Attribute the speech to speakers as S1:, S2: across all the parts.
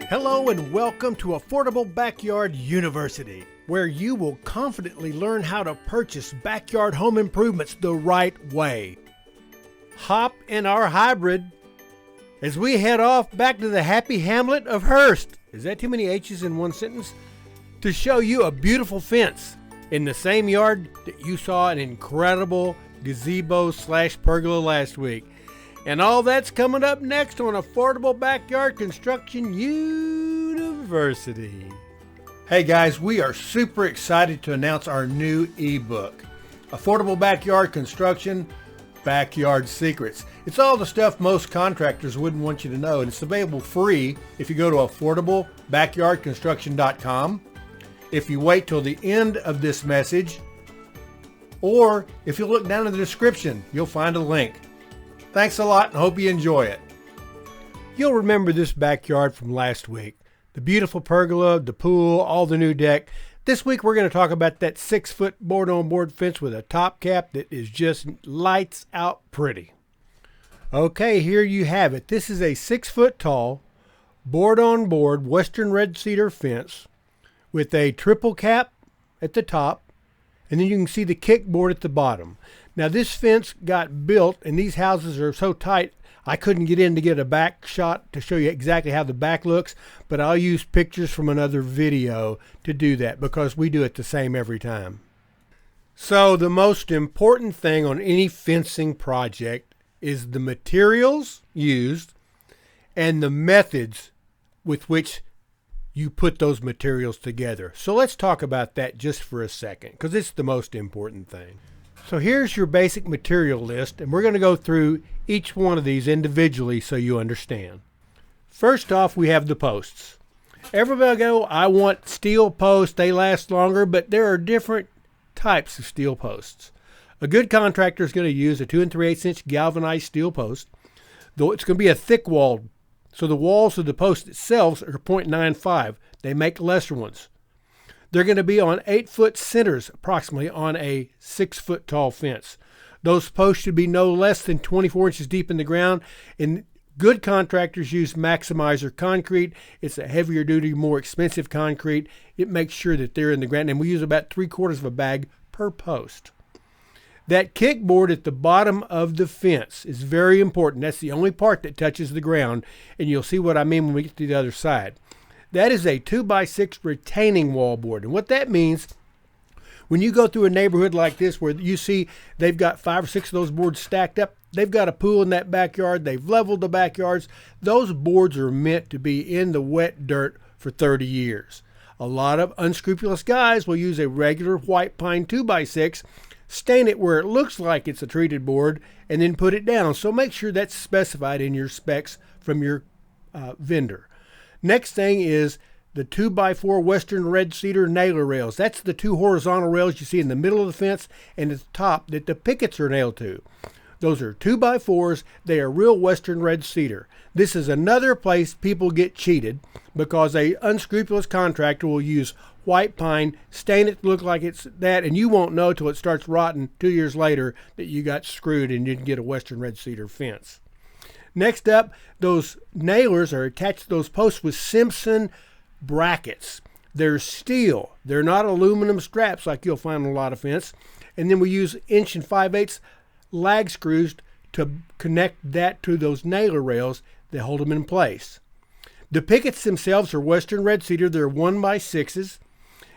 S1: Hello and welcome to Affordable Backyard University, where you will confidently learn how to purchase backyard home improvements the right way. Hop in our hybrid as we head off back to the happy hamlet of Hurst. Is that too many H's in one sentence? To show you a beautiful fence in the same yard that you saw an incredible gazebo/pergola last week. And all that's coming up next on Affordable Backyard Construction University. Hey guys, we are super excited to announce our new ebook, Affordable Backyard Construction, Backyard Secrets. It's all the stuff most contractors wouldn't want you to know, and it's available free if you go to affordablebackyardconstruction.com. If you wait till the end of this message, or if you look down in the description, you'll find a link. Thanks a lot and hope you enjoy it. You'll remember this backyard from last week. The beautiful pergola, the pool, all the new deck. This week we're going to talk about that 6-foot board-on-board fence with a top cap that is just lights out pretty. Okay, here you have it. This is a 6-foot tall board-on-board western red cedar fence with a triple cap at the top, and then you can see the kickboard at the bottom. Now this fence got built, and these houses are so tight I couldn't get in to get a back shot to show you exactly how the back looks, but I'll use pictures from another video to do that because we do it the same every time. So the most important thing on any fencing project is the materials used and the methods with which you put those materials together. So let's talk about that just for a second because it's the most important thing. So here's your basic material list, and we're going to go through each one of these individually so you understand. First off, we have the posts. Everybody go, I want steel posts, they last longer, but there are different types of steel posts. A good contractor is going to use a 2 3/8 inch galvanized steel post, though it's going to be a thick walled, so the walls of the post itself are 0.95. They make lesser ones. They're going to be on 8-foot centers approximately on a 6-foot tall fence. Those posts should be no less than 24 inches deep in the ground, and good contractors use Maximizer concrete. It's a heavier duty, more expensive concrete. It makes sure that they're in the ground, and we use about 3/4 of a bag per post. That kickboard at the bottom of the fence is very important. That's the only part that touches the ground, and you'll see what I mean when we get to the other side. That is a 2x6 retaining wall board. And what that means, when you go through a neighborhood like this where you see they've got 5 or 6 of those boards stacked up, they've got a pool in that backyard, they've leveled the backyards, those boards are meant to be in the wet dirt for 30 years. A lot of unscrupulous guys will use a regular white pine 2x6, stain it where it looks like it's a treated board, and then put it down. So make sure that's specified in your specs from your vendor. Next thing is the 2x4 western red cedar nailer rails. That's the 2 horizontal rails you see in the middle of the fence and at the top that the pickets are nailed to. Those are 2x4s. They are real western red cedar. This is another place people get cheated because a unscrupulous contractor will use white pine, stain it to look like it's that, and you won't know till it starts rotting 2 years later that you got screwed and didn't get a western red cedar fence. Next up, those nailers are attached to those posts with Simpson brackets. They're steel. They're not aluminum straps like you'll find on a lot of fence. And then we use 1 5/8 lag screws to connect that to those nailer rails that hold them in place. The pickets themselves are western red cedar. They're 1x6s,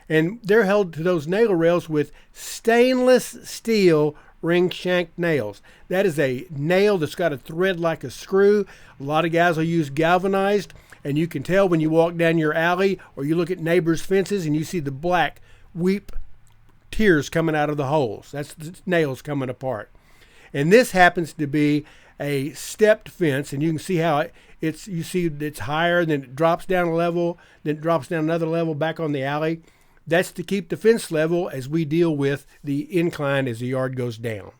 S1: and they're held to those nailer rails with stainless steel ring shank nails. That is a nail that's got a thread like a screw. A lot of guys will use galvanized, and you can tell when you walk down your alley or you look at neighbors' fences and you see the black weep tears coming out of the holes. That's the nails coming apart. And this happens to be a stepped fence, and you can see how you see it's higher, then it drops down a level, then it drops down another level back on the alley. That's to keep the fence level as we deal with the incline as the yard goes down.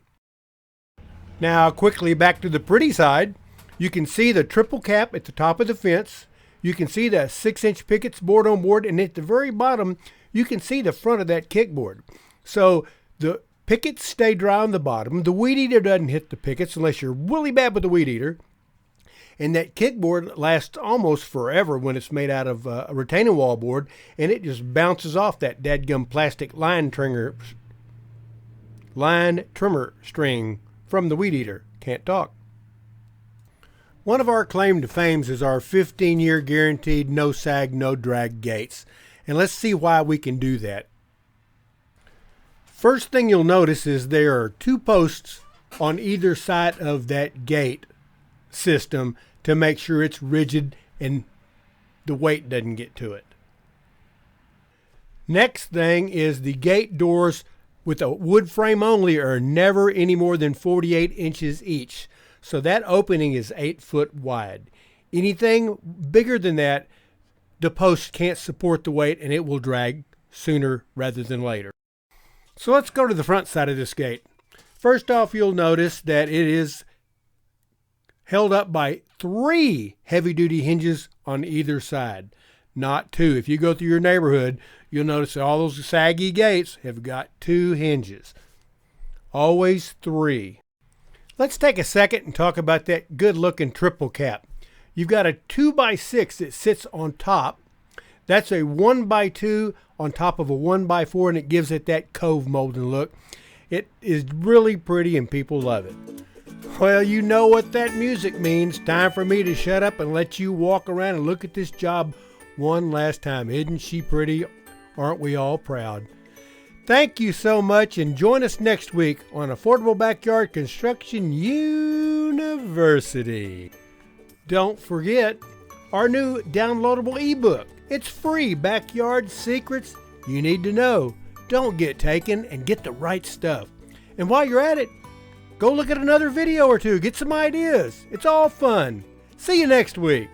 S1: Now quickly back to the pretty side. You can see the triple cap at the top of the fence. You can see the 6-inch pickets board on board, and at the very bottom you can see the front of that kickboard. So the pickets stay dry on the bottom. The weed eater doesn't hit the pickets unless you're really bad with the weed eater. And that kickboard lasts almost forever when it's made out of a retaining wall board, and it just bounces off that dadgum plastic line trimmer string from the weed eater. Can't talk. One of our claim to fames is our 15-year guaranteed no sag, no drag gates. And let's see why we can do that. First thing you'll notice is there are 2 posts on either side of that gate system to make sure it's rigid and the weight doesn't get to it. Next thing is the gate doors with a wood frame only are never any more than 48 inches each. So that opening is 8 foot wide. Anything bigger than that, the post can't support the weight and it will drag sooner rather than later. So let's go to the front side of this gate. First off, you'll notice that it is held up by 3 heavy-duty hinges on either side, not 2. If you go through your neighborhood, you'll notice that all those saggy gates have got 2 hinges. Always 3. Let's take a second and talk about that good-looking triple cap. You've got a 2x6 that sits on top. That's a 1x2 on top of a 1x4, and it gives it that cove molding look. It is really pretty and people love it. Well, you know what that music means. Time for me to shut up and let you walk around and look at this job one last time. Isn't she pretty? Aren't we all proud? Thank you so much, and join us next week on Affordable Backyard Construction University. Don't forget our new downloadable ebook. It's free. Backyard Secrets You Need to Know. Don't get taken and get the right stuff. And while you're at it, go look at another video or two. Get some ideas. It's all fun. See you next week.